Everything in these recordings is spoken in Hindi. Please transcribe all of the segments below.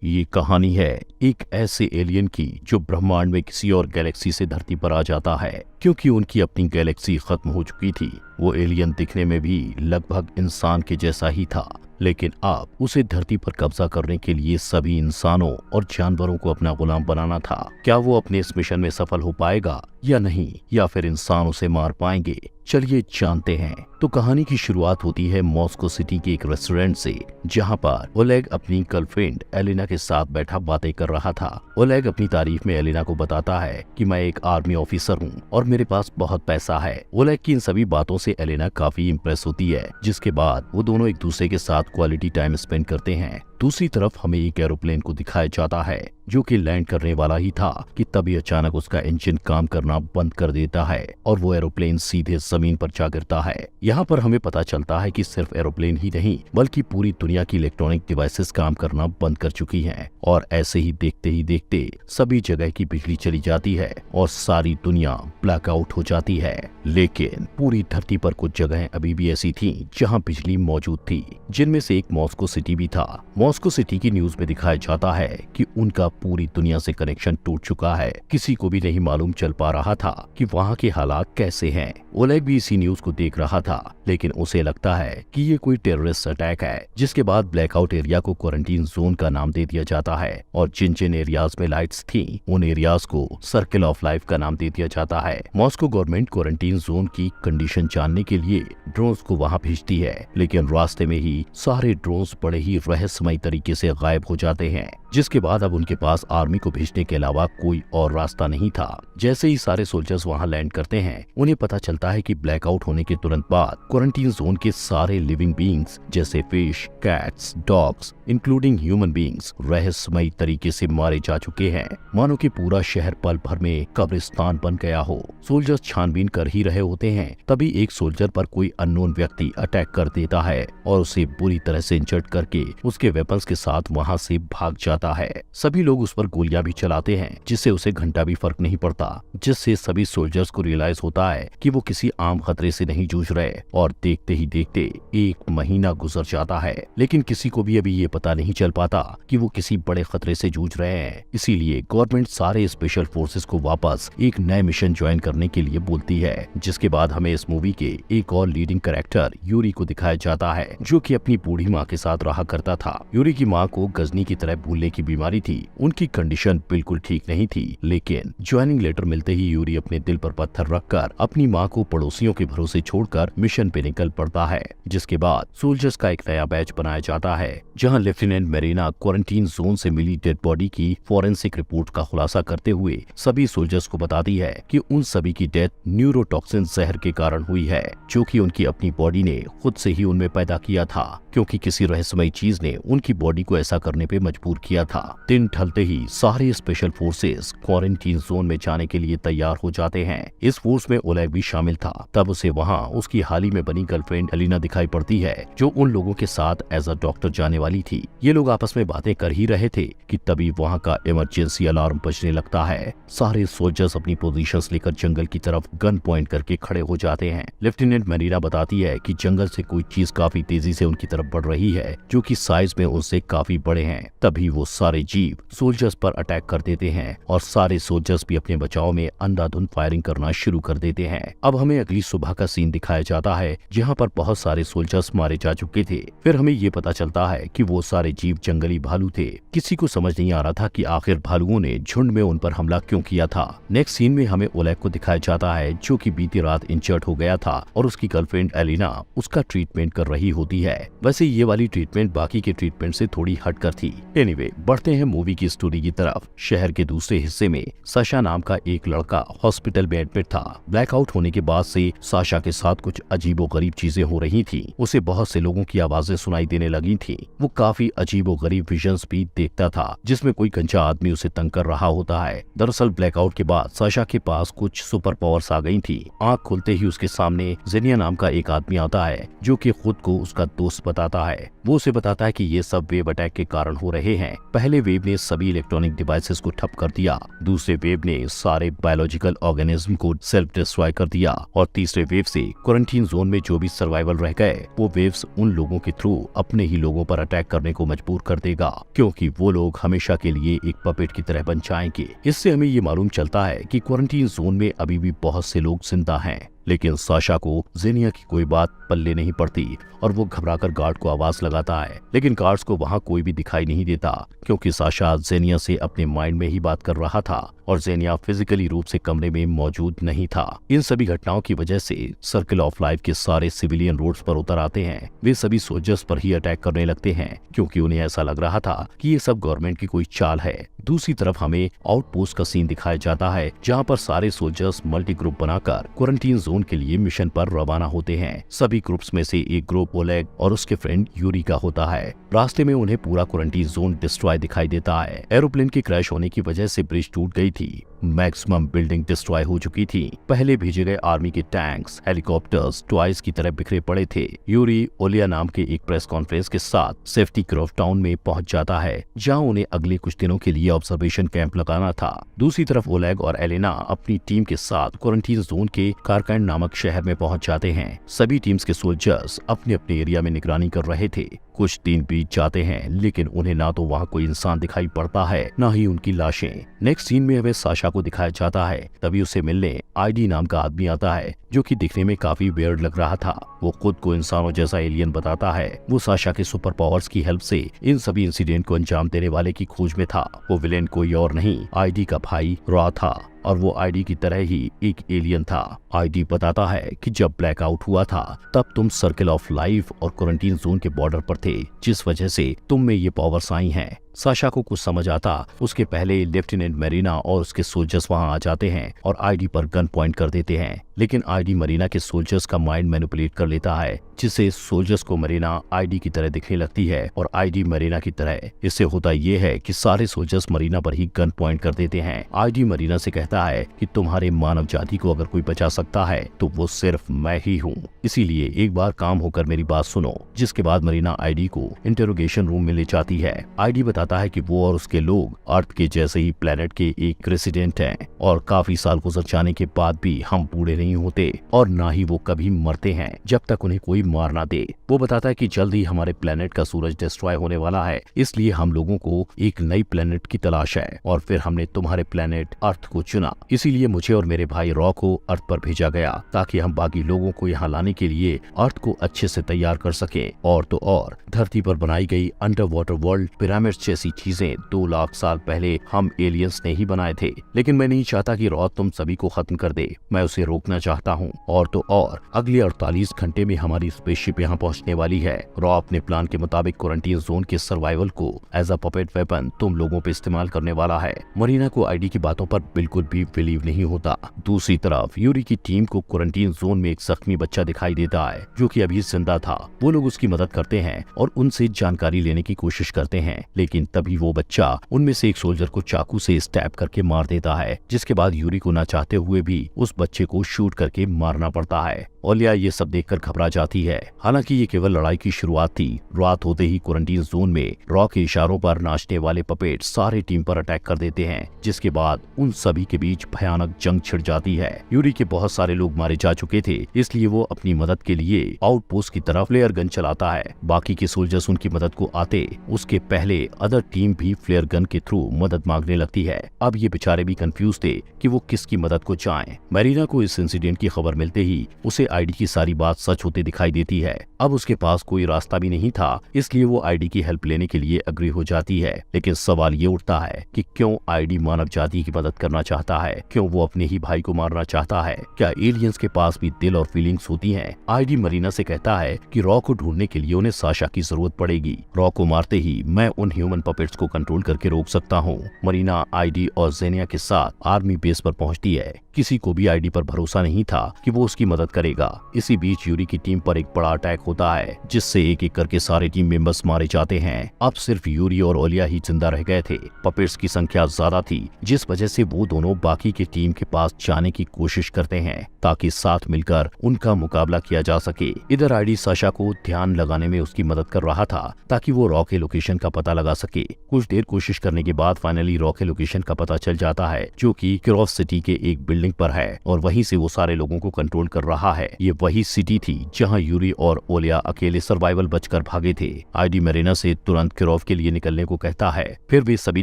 ये कहानी है एक ऐसे एलियन की जो ब्रह्मांड में किसी और गैलेक्सी से धरती पर आ जाता है क्योंकि उनकी अपनी गैलेक्सी खत्म हो चुकी थी। वो एलियन दिखने में भी लगभग इंसान के जैसा ही था, लेकिन अब उसे धरती पर कब्जा करने के लिए सभी इंसानों और जानवरों को अपना गुलाम बनाना था। क्या वो अपने इस मिशन में सफल हो पाएगा या नहीं, या फिर इंसान उसे मार पाएंगे? चलिए जानते हैं। तो कहानी की शुरुआत होती है मॉस्को सिटी के एक रेस्टोरेंट से, जहां पर ओलेग अपनी गर्लफ्रेंड एलिना के साथ बैठा बातें कर रहा था। ओलेग अपनी तारीफ में एलिना को बताता है कि मैं एक आर्मी ऑफिसर हूं और मेरे पास बहुत पैसा है। ओलेग की इन सभी बातों से एलिना काफी इम्प्रेस होती है, जिसके बाद वो दोनों एक दूसरे के साथ क्वालिटी टाइम स्पेंड करते हैं। दूसरी तरफ हमें एक एरोप्लेन को दिखाया जाता है जो कि लैंड करने वाला ही था कि तभी अचानक उसका इंजन काम करना बंद कर देता है और वो एरोप्लेन सीधे जमीन पर जा गिरता है। यहाँ पर हमें पता चलता है कि सिर्फ एरोप्लेन ही नहीं बल्कि पूरी दुनिया की इलेक्ट्रॉनिक डिवाइसेस काम करना बंद कर चुकी हैं। और ऐसे ही देखते सभी जगह की बिजली चली जाती है और सारी दुनिया ब्लैकआउट हो जाती है। लेकिन पूरी धरती पर कुछ जगहें अभी भी ऐसी थी जहाँ बिजली मौजूद थी, जिनमें से एक मॉस्को सिटी भी था। मॉस्को सिटी की न्यूज में दिखाया जाता है कि उनका पूरी दुनिया से कनेक्शन टूट चुका है। किसी को भी नहीं मालूम चल पा रहा था कि वहाँ के हालात कैसे हैं। ओलेग भी इसी न्यूज को देख रहा था, लेकिन उसे लगता है कि ये कोई टेररिस्ट अटैक है। जिसके बाद ब्लैकआउट एरिया को क्वारंटीन जोन का नाम दे दिया जाता है और जिन जिन एरियाज में लाइट्स थी उन एरियाज को सर्किल ऑफ लाइफ का नाम दे दिया जाता है। मॉस्को गवर्नमेंट क्वारंटीन जोन की कंडीशन जानने के लिए ड्रोन्स को वहाँ भेजती है, लेकिन रास्ते में ही सारे ड्रोन्स बड़े ही रहस्यमय तरीके से गायब हो जाते हैं। जिसके बाद अब उनके पास आर्मी को भेजने के अलावा कोई और रास्ता नहीं था। जैसे ही सारे सोल्जर्स वहां लैंड करते हैं, उन्हें पता चलता है कि ब्लैकआउट होने के तुरंत बाद क्वारंटीन जोन के सारे लिविंग बीइंग्स जैसे fish, cats, dogs including human beings रहस्यमय तरीके से मारे जा चुके हैं, मानो कि पूरा शहर पल भर में कब्रिस्तान बन गया हो। सोल्जर्स छानबीन कर ही रहे होते हैं, तभी एक सोल्जर पर कोई अननोन व्यक्ति अटैक कर देता है और उसे बुरी तरह से इंजर्ड करके उसके वेपन्स के साथ वहां से भाग जाता है। सभी लोग उस पर गोलियां भी चलाते हैं, जिससे उसे घंटा भी फर्क नहीं पड़ता, जिससे सभी सोल्जर्स को रियलाइज होता है कि वो किसी आम खतरे से नहीं जूझ रहे। और देखते ही देखते 1 महीना गुजर जाता है, लेकिन किसी को भी अभी ये पता नहीं चल पाता कि वो किसी बड़े खतरे से जूझ रहे हैं। इसीलिए गवर्नमेंट सारे स्पेशल फोर्सेस को वापस एक नए मिशन ज्वाइन करने के लिए बोलती है। जिसके बाद हमें इस मूवी के एक और लीडिंग कैरेक्टर यूरी को दिखाया जाता है, जो कि अपनी बूढ़ी माँ के साथ रहा करता था। यूरी की माँ को गजनी की तरह भूलने की बीमारी थी, उनकी कंडीशन बिल्कुल ठीक नहीं थी, लेकिन ज्वाइनिंग लेटर मिलते ही यूरी अपने दिल पर पत्थर रखकर अपनी माँ को पड़ोसियों के भरोसे छोड़कर मिशन पे निकल पड़ता है। जिसके बाद सोल्जर्स का एक नया बैच बनाया जाता है, जहां लेफ्टिनेंट मेरीना क्वारंटीन जोन से मिली डेड बॉडी की फॉरेंसिक रिपोर्ट का खुलासा करते हुए सभी सोल्जर्स को बताती है कि उन सभी की डेथ न्यूरोटॉक्सिन जहर के कारण हुई है, जो कि उनकी अपनी बॉडी ने खुद से ही उनमें पैदा किया था, क्योंकि किसी रहस्यमय चीज ने उनकी बॉडी को ऐसा करने पे मजबूर किया था। दिन ढलते ही सारे स्पेशल फोर्सेस क्वारंटीन जोन में जाने के लिए तैयार हो जाते हैं। इस फोर्स में ओलेग भी शामिल था। तब उसे वहां उसकी हाल ही में बनी गर्लफ्रेंड एलिना दिखाई पड़ती है, जो उन लोगों के साथ एज अ डॉक्टर जाने वाली थी। ये लोग आपस में बातें कर ही रहे थे कि तभी वहां का इमरजेंसी अलार्म बजने लगता है। सारे सोल्जर्स अपनी पोजीशंस लेकर जंगल की तरफ गन पॉइंट करके खड़े हो जाते हैं। लेफ्टिनेंट मेरीना बताती है कि जंगल से कोई चीज काफी तेजी से उनकी तरफ बढ़ रही है, जो कि साइज में उनसे काफी बड़े हैं। तभी वो सारे जीव सोल्जर्स पर अटैक कर देते हैं और सारे सोल्जर्स भी अपने बचाव में अंधाधुंध फायरिंग करना शुरू कर देते हैं। अब हमें अगली सुबह का सीन दिखाया जाता है, जहां पर बहुत सारे सोल्जर्स मारे जा चुके थे। फिर हमें ये पता चलता है कि वो सारे जीव जंगली भालू थे। किसी को समझ नहीं आ रहा था कि आखिर भालुओं ने झुंड में उन पर हमला क्यों किया था। नेक्स्ट सीन में हमें ओलेग को दिखाया जाता है, जो कि बीती रात इंजर्ड हो गया था और उसकी गर्लफ्रेंड एलिना उसका ट्रीटमेंट कर रही होती है। वैसे ये वाली ट्रीटमेंट बाकी के ट्रीटमेंट से थोड़ी हटकर थी। एनीवे, बढ़ते हैं मूवी की स्टोरी की तरफ। शहर के दूसरे हिस्से में साशा नाम का एक लड़का हॉस्पिटल में एडमिट था। ब्लैकआउट होने के बाद से साशा के साथ कुछ अजीबोगरीब चीजें हो रही थी। उसे बहुत से लोगों की आवाजें सुनाई देने लगी थी। वो काफी अजीबोगरीब विजन्स भी देखता था, जिसमें कोई गंजा आदमी उसे तंग कर रहा होता है। दरअसल ब्लैकआउट के बाद साशा के पास कुछ सुपर पावर्स आ गई थी। आंख खुलते ही उसके सामने जेनिया नाम का एक आदमी आता है, जो कि खुद को उसका दोस्त बताता है। वो उसे बताता है कि ये सब वेव अटैक के कारण हो रहे हैं। पहले वेव ने सभी इलेक्ट्रॉनिक डिवाइसेस को ठप कर दिया, दूसरे वेव ने सारे बायोलॉजिकल ऑर्गेनिज्म को सेल्फ डिस्ट्रॉय कर दिया और तीसरे वेव से क्वारंटीन जोन में जो भी सर्वाइवल रह गए वो वेव्स उन लोगों के थ्रू अपने ही लोगों पर अटैक करने को मजबूर कर देगा, क्योंकि वो लोग हमेशा के लिए एक पपेट की तरह बन जाएंगे। इससे हमें ये मालूम चलता है कि क्वारंटीन जोन में अभी भी बहुत से लोग जिंदा हैं, लेकिन साशा को जेनिया की कोई बात पल्ले नहीं पड़ती और वो घबराकर गार्ड को आवाज लगाता है, लेकिन गार्ड्स को वहाँ कोई भी दिखाई नहीं देता, क्योंकि साशा जेनिया से अपने माइंड में ही बात कर रहा था और जेनिया फिजिकली रूप से कमरे में मौजूद नहीं था। इन सभी घटनाओं की वजह से सर्कल ऑफ लाइफ के सारे सिविलियन रोड्स पर उतर आते हैं। वे सभी सोल्जर्स पर ही अटैक करने लगते हैं, क्योंकि उन्हें ऐसा लग रहा था कि ये सब गवर्नमेंट की कोई चाल है। दूसरी तरफ हमें आउटपोस्ट का सीन दिखाया जाता है, जहाँ पर सारे सोल्जर्स मल्टी ग्रुप बनाकर क्वारंटीन जोन के लिए मिशन पर रवाना होते हैं। सभी ग्रुप्स में से एक ग्रुप ओलेग और उसके फ्रेंड यूरी का होता है। रास्ते में उन्हें पूरा क्वारंटीन जोन डिस्ट्रॉय दिखाई देता है। एरोप्लेन के क्रैश होने की वजह से ब्रिज टूट गई थी, मैक्सिमम बिल्डिंग डिस्ट्रॉय हो चुकी थी। पहले भेजे गए आर्मी के टैंक्स, हेलीकॉप्टर्स टॉयज की तरह बिखरे पड़े थे। यूरी ओलिया नाम के एक प्रेस कॉन्फ्रेंस के साथ सेफ्टी क्रोव टाउन में पहुंच जाता है, जहां उन्हें अगले कुछ दिनों के लिए ऑब्जर्वेशन कैंप लगाना था। दूसरी तरफ ओलेग और एलेना अपनी टीम के साथ क्वारंटीन जोन के कारकैंड नामक शहर में पहुंच जाते हैं। सभी टीम्स के सोल्जर्स अपने अपने एरिया में निगरानी कर रहे थे। कुछ दिन बीत जाते हैं, लेकिन उन्हें ना तो वहाँ कोई इंसान दिखाई पड़ता है, ना ही उनकी लाशें। नेक्स्ट सीन में हमें साशा को दिखाया जाता है। तभी उसे मिलने आईडी नाम का आदमी आता है, जो कि दिखने में काफी वियर्ड लग रहा था। वो खुद को इंसानों जैसा एलियन बताता है। वो साशा के सुपर पावर्स की हेल्प से इन सभी इंसिडेंट को अंजाम देने वाले की खोज में था। वो विलेन कोई और नहीं, आईडी का भाई रॉ था, और वो आईडी की तरह ही एक एलियन था। आईडी बताता है कि जब ब्लैकआउट हुआ था तब तुम सर्कल ऑफ लाइफ और क्वारंटीन जोन के बॉर्डर पर थे, जिस वजह से तुम में ये पावर्स आई हैं। साशा को कुछ समझ आता उसके पहले लेफ्टिनेंट मरीना और उसके सोल्जर्स वहां आ जाते हैं और आईडी पर गन पॉइंट कर देते हैं, लेकिन आईडी मरीना के सोल्जर्स का माइंड मैनिपुलेट कर लेता है, जिससे सोल्जर्स को मरीना आईडी की तरह दिखने लगती है और आईडी मरीना की तरह। इससे होता ये है कि सारे सोल्जर्स मरीना पर ही गन पॉइंट कर देते हैं। आईडी मरीना से कहता है कि तुम्हारे मानव जाति को अगर कोई बचा सकता है तो वो सिर्फ मैं ही हूँ, इसीलिए एक बार काम होकर मेरी बात सुनो। जिसके बाद मरीना आईडी को इंटरोगेशन रूम में ले जाती है। आईडी बताता है कि वो और उसके लोग अर्थ के जैसे ही प्लेनेट के एक रेसिडेंट हैं और काफी साल गुजर जाने के बाद भी हम बूढ़े नहीं होते और ना ही वो कभी मरते हैं जब तक उन्हें कोई मार ना दे। वो बताता है कि जल्द ही हमारे प्लेनेट का सूरज डिस्ट्रॉय होने वाला है, इसलिए हम लोगों को एक नई प्लेनेट की तलाश है और फिर हमने तुम्हारे प्लेनेट अर्थ को चुना। इसीलिए मुझे और मेरे भाई रॉ को अर्थ पर भेजा गया ताकि हम बाकी लोगों को यहाँ लाने के लिए अर्थ को अच्छे से तैयार कर सके। और तो और धरती पर बनाई गई अंडर वाटर वर्ल्ड पिरामिड्स जैसी चीजें 2 लाख साल पहले हम एलियंस ने ही बनाए थे, लेकिन मैं नहीं चाहता कि रॉ तुम सभी को खत्म कर दे। मैं उसे रोकना चाहता हूँ। और तो और अगले 48 घंटे में हमारी स्पेसशिप यहाँ पहुँचने वाली है। रॉ अपने प्लान के मुताबिक क्वारंटीन जोन के सर्वाइवल को एज अ पपेट वेपन तुम लोगों पे इस्तेमाल करने वाला है। मरीना को आईडी की बातों पर बिल्कुल भी बिलीव नहीं होता। दूसरी तरफ यूरी की टीम को क्वारंटीन जोन में एक जख्मी बच्चा दिखाई देता है, जो कि अभी जिंदा था। वो लोग उसकी मदद करते हैं और उनसे जानकारी लेने की कोशिश करते हैं, लेकिन तभी वो बच्चा उनमें से एक सोल्जर को चाकू से स्टैब करके मार देता है, जिसके बाद यूरी को ना चाहते हुए भी उस बच्चे को शूट करके मारना पड़ता है। ओलिया ये सब देखकर घबरा जाती है। हालांकि ये केवल लड़ाई की शुरुआत थी। रात होते ही क्वारंटीन जोन में रॉ के इशारों पर नाचने वाले पपेट सारे टीम पर अटैक कर देते हैं, जिसके बाद उन सभी के बीच भयानक जंग छिड़ जाती है। यूरी के बहुत सारे लोग मारे जा चुके थे, इसलिए वो अपनी मदद के लिए आउटपोस्ट की तरफ फ्लेयर गन चलाता है। बाकी के सोल्जर्स उनकी मदद को आते उसके पहले अदर टीम भी फ्लेयर गन के थ्रू मदद मांगने लगती है। अब ये बेचारे भी कंफ्यूज थे कि वो किसकी मदद को चाहें। मरीना को इस इंसिडेंट की खबर मिलते ही उसे आईडी की सारी बात सच होते दिखाई देती है। अब उसके पास कोई रास्ता भी नहीं था, इसलिए वो आईडी की हेल्प लेने के लिए अग्री हो जाती है। लेकिन सवाल ये उठता है कि क्यों आईडी मानव जाति की मदद करना चाहता है? क्यों वो अपने ही भाई को मारना चाहता है? क्या एलियंस के पास भी दिल और फीलिंग्स होती हैं? आईडी मरीना से कहता है कि रॉ को ढूंढने के लिए उन्हें साशा की जरूरत पड़ेगी। रॉ को मारते ही मैं उन ह्यूमन पपेट्स को कंट्रोल करके रोक सकता हूँ। मरीना आईडी और जेनिया के साथ आर्मी बेस पर पहुँचती है। किसी को भी आईडी पर भरोसा नहीं था कि वो उसकी मदद करेगा। जाएगा। इसी बीच यूरी की टीम पर एक बड़ा अटैक होता है, जिससे एक एक करके सारे टीम मेंबर्स मारे जाते हैं। अब सिर्फ यूरी और ओलिया ही जिंदा रह गए थे। पपेट्स की संख्या ज्यादा थी, जिस वजह से वो दोनों बाकी की टीम के पास जाने की कोशिश करते हैं ताकि साथ मिलकर उनका मुकाबला किया जा सके। इधर आईडी साशा को ध्यान लगाने में उसकी मदद कर रहा था ताकि वो रॉ के लोकेशन का पता लगा सके। कुछ देर कोशिश करने के बाद फाइनली रॉ के लोकेशन का पता चल जाता है, जो कि किरोव सिटी के एक बिल्डिंग पर है और वहीं से वो सारे लोगों को कंट्रोल कर रहा है। ये वही सिटी थी जहां यूरी और ओलिया अकेले सर्वाइवल बचकर भागे थे। आईडी मेरिना से तुरंत किरोव के लिए निकलने को कहता है। फिर वे सभी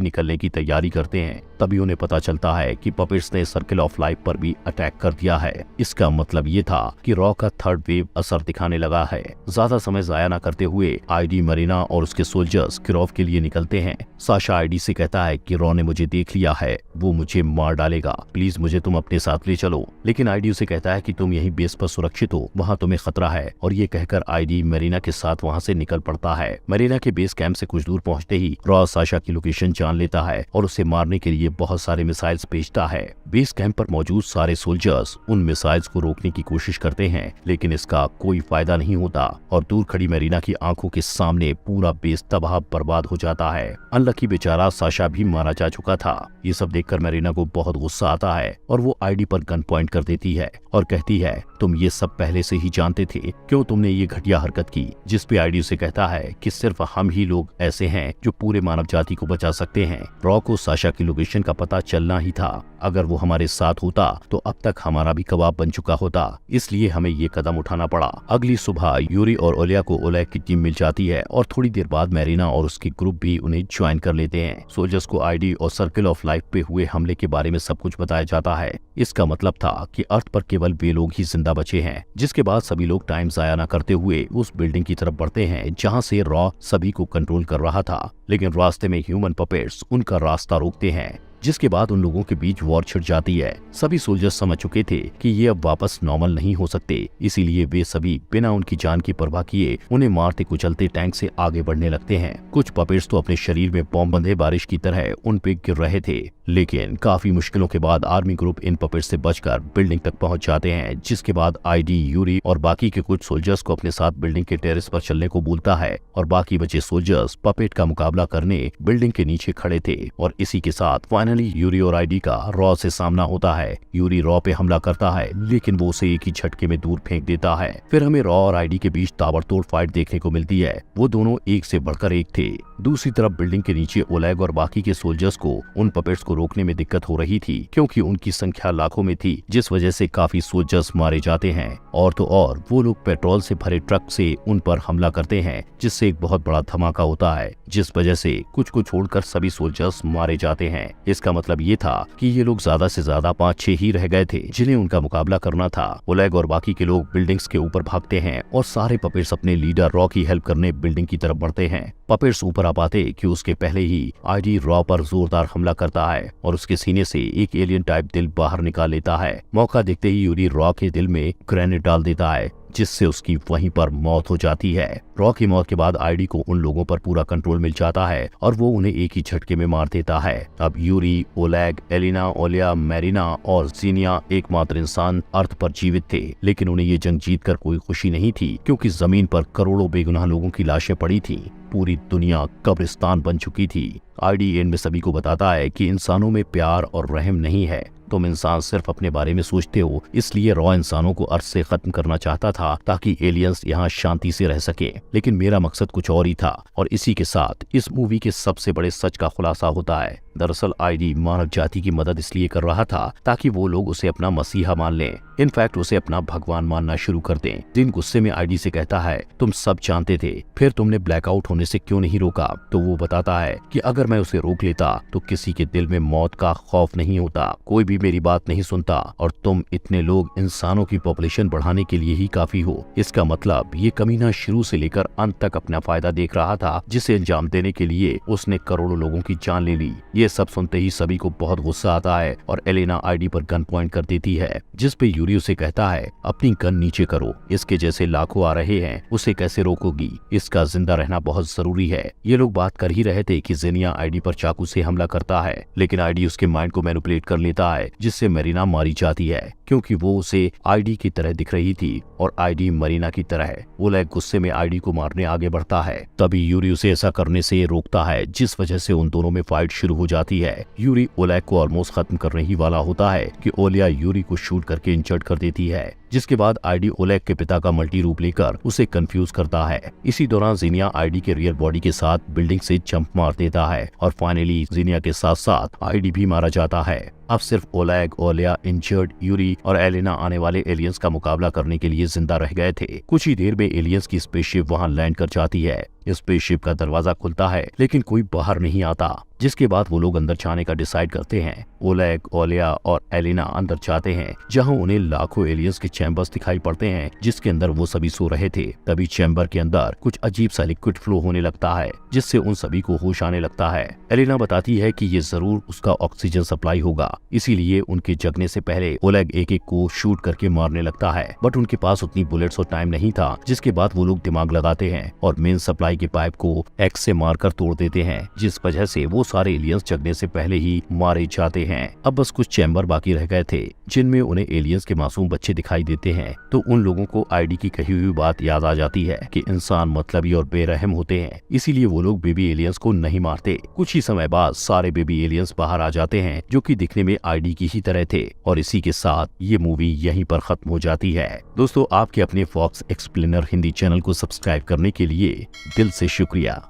निकलने की तैयारी करते हैं। तभी उन्हें पता चलता है कि पपेट्स ने सर्किल ऑफ लाइफ पर भी अटैक कर दिया है। इसका मतलब ये था कि रॉ का थर्ड वेव असर दिखाने लगा है। ज्यादा समय जाया न करते हुए आईडी मरीना और उसके सोल्जर्स किरोव के लिए निकलते हैं। साशा आईडी से कहता है कि रॉ ने मुझे देख लिया है, वो मुझे मार डालेगा, प्लीज मुझे तुम अपने साथ ले चलो। लेकिन आईडी उसे कहता है कि तुम यहीं बेस पर सुरक्षित हो, वहाँ तुम्हें खतरा है। और ये कहकर आईडी मरीना के साथ वहाँ से निकल पड़ता है। मरीना के बेस कैंप से कुछ दूर पहुँचते ही रॉ साशा की लोकेशन जान लेता है और उसे मारने के लिए बहुत सारे मिसाइल्स भेजता है। बेस कैंप पर मौजूद सारे सोल्जर्स उन मिसाइल्स को रोकने की कोशिश करते हैं, लेकिन इसका कोई फायदा नहीं होता और दूर खड़ी मरीना की आंखों के सामने पूरा बेस तबाह बर्बाद हो जाता है। अनलकी बेचारा साशा भी मारा जा चुका था। ये सब देखकर मरीना को बहुत गुस्सा आता है और वो आईडी पर गन पॉइंट कर देती है और कहती है, तुम ये सब पहले से ही जानते थे, क्यों तुमने ये घटिया हरकत की। जिस पे आईडी उसे कहता है कि सिर्फ हम ही लोग ऐसे हैं जो पूरे मानव जाति को बचा सकते हैं। रॉ को साशा की लोकेशन का पता चलना ही था। अगर वो हमारे साथ होता तो अब तक हमारा भी कबाब बन चुका होता, इसलिए हमें ये कदम उठाना पड़ा। अगली सुबह यूरी और ओलिया को ओलेग की टीम मिल जाती है और थोड़ी देर बाद मैरिना और उसके ग्रुप भी उन्हें ज्वाइन कर लेते हैं। सोल्जर्स को आईडी और सर्किल ऑफ लाइफ पे हुए हमले के बारे में सब कुछ बताया जाता है। इसका मतलब था कि अर्थ पर केवल वे लोग ही जिंदा बचे हैं। जिसके बाद सभी लोग टाइम जाया न करते हुए उस बिल्डिंग की तरफ बढ़ते हैं जहां से रॉ सभी को कंट्रोल कर रहा था। लेकिन रास्ते में ह्यूमन पपेट्स उनका रास्ता रोकते हैं, जिसके बाद उन लोगों के बीच वॉर छिड़ जाती है। सभी सोल्जर्स समझ चुके थे कि ये अब वापस नॉर्मल नहीं हो सकते, इसीलिए वे सभी बिना उनकी जान की परवाह किए उन्हें मारते कुचलते टैंक से आगे बढ़ने लगते हैं। कुछ पपेट्स तो अपने शरीर में बॉम्ब बंधे बारिश की तरह उन पे गिर रहे थे, लेकिन काफी मुश्किलों के बाद आर्मी ग्रुप इन पपेट्स से बचकर बिल्डिंग तक पहुंच जाते हैं। जिसके बाद आईडी, यूरी और बाकी के कुछ सोल्जर्स को अपने साथ बिल्डिंग के टेरेस पर चलने को बोलता है और बाकी बचे सोल्जर्स पपेट का मुकाबला करने बिल्डिंग के नीचे खड़े थे। और इसी के साथ फाइनली यूरी और आईडी का रॉ से सामना होता है। यूरी रॉ पे हमला करता है, लेकिन वो उसे एक ही झटके में दूर फेंक देता है। फिर हमें रॉ और आईडी के बीच ताबड़तोड़ फाइट देखने को मिलती है। वो दोनों एक से बढ़कर एक थे। दूसरी तरफ बिल्डिंग के नीचे ओलेग और बाकी के सोल्जर्स को उन पपेट्स को रोकने में दिक्कत हो रही थी, क्योंकि उनकी संख्या लाखों में थी, जिस वजह से काफी सोल्जर्स मारे जाते हैं। और तो और वो लोग पेट्रोल से भरे ट्रक से उन पर हमला करते हैं, जिससे एक बहुत बड़ा धमाका होता है, जिस वजह से कुछ को छोड़कर सभी सोल्जर्स मारे जाते हैं। इसका मतलब ये था कि ये लोग ज्यादा से ज्यादा 5-6 ही रह गए थे जिन्हें उनका मुकाबला करना था। ओलेग और बाकी के लोग बिल्डिंग्स के ऊपर भागते हैं और सारे पपेट्स अपने लीडर रॉ की हेल्प करने बिल्डिंग की तरफ बढ़ते हैं। पपेट्स ऊपर आ पाते कि उसके पहले ही आईडी रॉ पर जोरदार हमला करता है और उसके सीने से एक एलियन टाइप दिल बाहर निकाल लेता है। मौका देखते ही यूरी रॉ के दिल में ग्रेनेड डाल देता है, जिससे उसकी वहीं पर मौत हो जाती है। रॉ की मौत के बाद आईडी को उन लोगों पर पूरा कंट्रोल मिल जाता है और वो उन्हें एक ही झटके में मार देता है। अब यूरी, ओलेग, एलिना, ओलिया, मैरिना और जीनिया एकमात्र इंसान अर्थ पर जीवित थे, लेकिन उन्हें ये जंग जीतकर कोई खुशी नहीं थी, क्योंकि जमीन पर करोड़ों बेगुनाह लोगों की लाशें पड़ी थी। पूरी दुनिया कब्रिस्तान बन चुकी थी। आईडी एंड में सभी को बताता है कि इंसानों में प्यार और रहम नहीं है। तुम इंसान सिर्फ अपने बारे में सोचते हो, इसलिए रॉ इंसानों को अर्थ से खत्म करना चाहता था ताकि एलियंस यहाँ शांति से रह सके, लेकिन मेरा मकसद कुछ और ही था। और इसी के साथ इस मूवी के सबसे बड़े सच का खुलासा होता है। दरअसल आईडी मानव जाति की मदद इसलिए कर रहा था ताकि वो लोग उसे अपना मसीहा मान लें, इनफैक्ट उसे अपना भगवान मानना शुरू कर दें। दिन गुस्से में आईडी से कहता है, तुम सब जानते थे, फिर तुमने ब्लैकआउट होने से क्यों नहीं रोका। तो वो बताता है कि अगर मैं उसे रोक लेता तो किसी के दिल में मौत का खौफ नहीं होता, कोई भी मेरी बात नहीं सुनता, और तुम इतने लोग इंसानों की पॉपुलेशन बढ़ाने के लिए ही काफी हो। इसका मतलब ये कमीना शुरू से लेकर अंत तक अपना फायदा देख रहा था, जिसे अंजाम देने के लिए उसने करोड़ों लोगों की जान ले ली। ये सब सुनते ही सभी को बहुत गुस्सा आता है और एलेना आईडी पर गन पॉइंट कर देती है, जिस पे यूरी उसे कहता है, अपनी गन नीचे करो, इसके जैसे लाखों आ रहे हैं, उसे कैसे रोकोगी, इसका जिंदा रहना बहुत जरूरी है। ये लोग बात कर ही रहे थे कि जेनिया आईडी पर चाकू से हमला करता है, लेकिन आईडी उसके माइंड को मैनिपुलेट कर लेता है, जिससे मरीना मारी जाती है क्योंकि वो उसे आईडी की तरह दिख रही थी और आईडी मरीना की तरह है। ओलेग गुस्से में आईडी को मारने आगे बढ़ता है, तभी यूरी उसे ऐसा करने से रोकता है, जिस वजह से उन दोनों में फाइट शुरू हो जाती है। यूरी ओलेग को ऑलमोस्ट खत्म करने ही वाला होता है कि ओलिया यूरी को शूट करके इंजर्ड कर देती है, जिसके बाद आईडी ओलेग के पिता का मल्टी रूप लेकर उसे कंफ्यूज करता है। इसी दौरान जीनिया आईडी के रियल बॉडी के साथ बिल्डिंग से जंप मार देता है और फाइनली जीनिया के साथ साथ आईडी भी मारा जाता है। अब सिर्फ ओलेग, ओलिया, इंजर्ड यूरी और एलेना आने वाले एलियंस का मुकाबला करने के लिए जिंदा रह गए थे। कुछ ही देर में एलियंस की स्पेसशिप वहां लैंड कर जाती है। स्पेसशिप का दरवाजा खुलता है, लेकिन कोई बाहर नहीं आता, जिसके बाद वो लोग अंदर जाने का डिसाइड करते हैं। ओलेग, ओलिया और एलिना अंदर जाते हैं, जहां उन्हें लाखों एलियंस के चैम्बर्स दिखाई पड़ते हैं, जिसके अंदर वो सभी सो रहे थे। तभी चैम्बर के अंदर कुछ अजीब सा लिक्विड फ्लो होने लगता है, जिससे उन सभी को होश आने लगता है। एलिना बताती है कि ये जरूर उसका ऑक्सीजन सप्लाई होगा, इसीलिए उनके जगने से पहले ओलेग एक एक को शूट करके मारने लगता है, बट उनके पास उतनी बुलेट्स और टाइम नहीं था, जिसके बाद वो लोग दिमाग लगाते हैं और मेन सप्लाई के पाइप को एक्स से मारकर तोड़ देते हैं, जिस वजह से वो सारे एलियंस जगने से पहले ही मारे जाते हैं। अब बस कुछ चैम्बर बाकी रह गए थे, जिनमें उन्हें एलियंस के मासूम बच्चे दिखाई देते हैं। तो उन लोगों को आईडी की कही हुई बात याद आ जाती है कि इंसान मतलबी और बेरहम होते हैं, इसीलिए वो लोग बेबी एलियंस को नहीं मारते। कुछ ही समय बाद सारे बेबी एलियंस बाहर आ जाते हैं, जो कि दिखने में आईडी की ही तरह थे। और इसी के साथ ये मूवी यहीं पर खत्म हो जाती है। दोस्तों, आपके अपने फॉक्स एक्सप्लेनर हिंदी चैनल को सब्सक्राइब करने के लिए दिल से शुक्रिया।